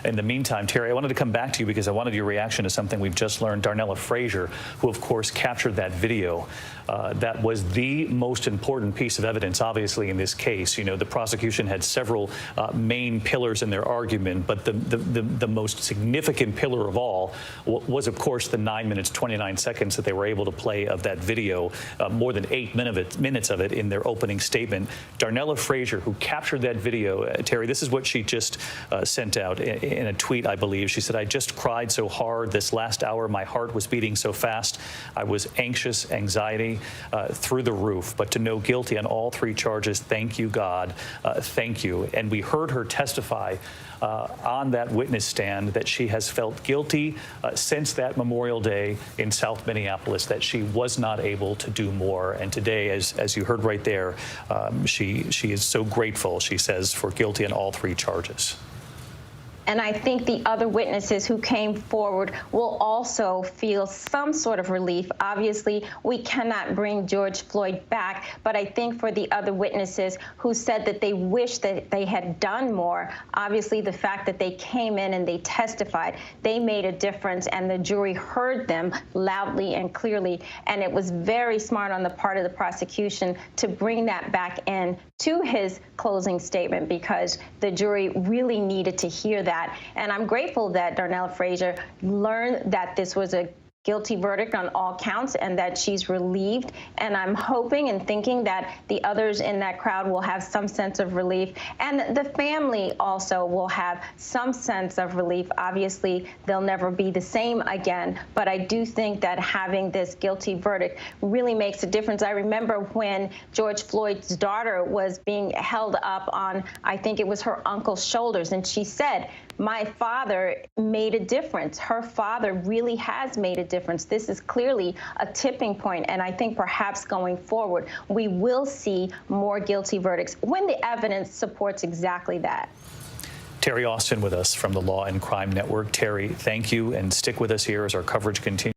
In the meantime, Terri, I wanted to come back to you because I wanted your reaction to something we've just learned. Darnella Frazier, who of course captured that video, that was the most important piece of evidence, obviously, in this case. You know, the prosecution had several main pillars in their argument, but the most significant pillar of all was, of course, the 9 minutes 29 seconds that they were able to play of that video, more than 8 minutes of it in their opening statement. Darnella Frazier, who captured that video, Terri, this is what she just sent out in a tweet, I believe. She said, "I just cried so hard this last hour. My heart was beating so fast. I was anxious, anxiety through the roof. But to know guilty on all 3 charges, thank you, God. Thank you." And we heard her testify on that witness stand that she has felt guilty since that Memorial Day in South Minneapolis, that she was not able to do more. And today, as you heard right there, she is so grateful, she says, for guilty on all 3 charges. And I think the other witnesses who came forward will also feel some sort of relief. Obviously, we cannot bring George Floyd back, but I think for the other witnesses who said that they wish that they had done more, obviously the fact that they came in and they testified, they made a difference, and the jury heard them loudly and clearly. And it was very smart on the part of the prosecution to bring that back in to his closing statement, because the jury really needed to hear that. And I'm grateful that Darnella Frazier learned that this was a guilty verdict on all counts and that she's relieved. And I'm hoping and thinking that the others in that crowd will have some sense of relief. And the family also will have some sense of relief. Obviously, they'll never be the same again. But I do think that having this guilty verdict really makes a difference. I remember when George Floyd's daughter was being held up on, I think it was her uncle's shoulders, and she said, "My father made a difference." Her father really has made a difference. This is clearly a tipping point, and I think perhaps going forward, we will see more guilty verdicts when the evidence supports exactly that. Terri Austin with us from the Law and Crime Network. Terri, thank you, and stick with us here as our coverage continues.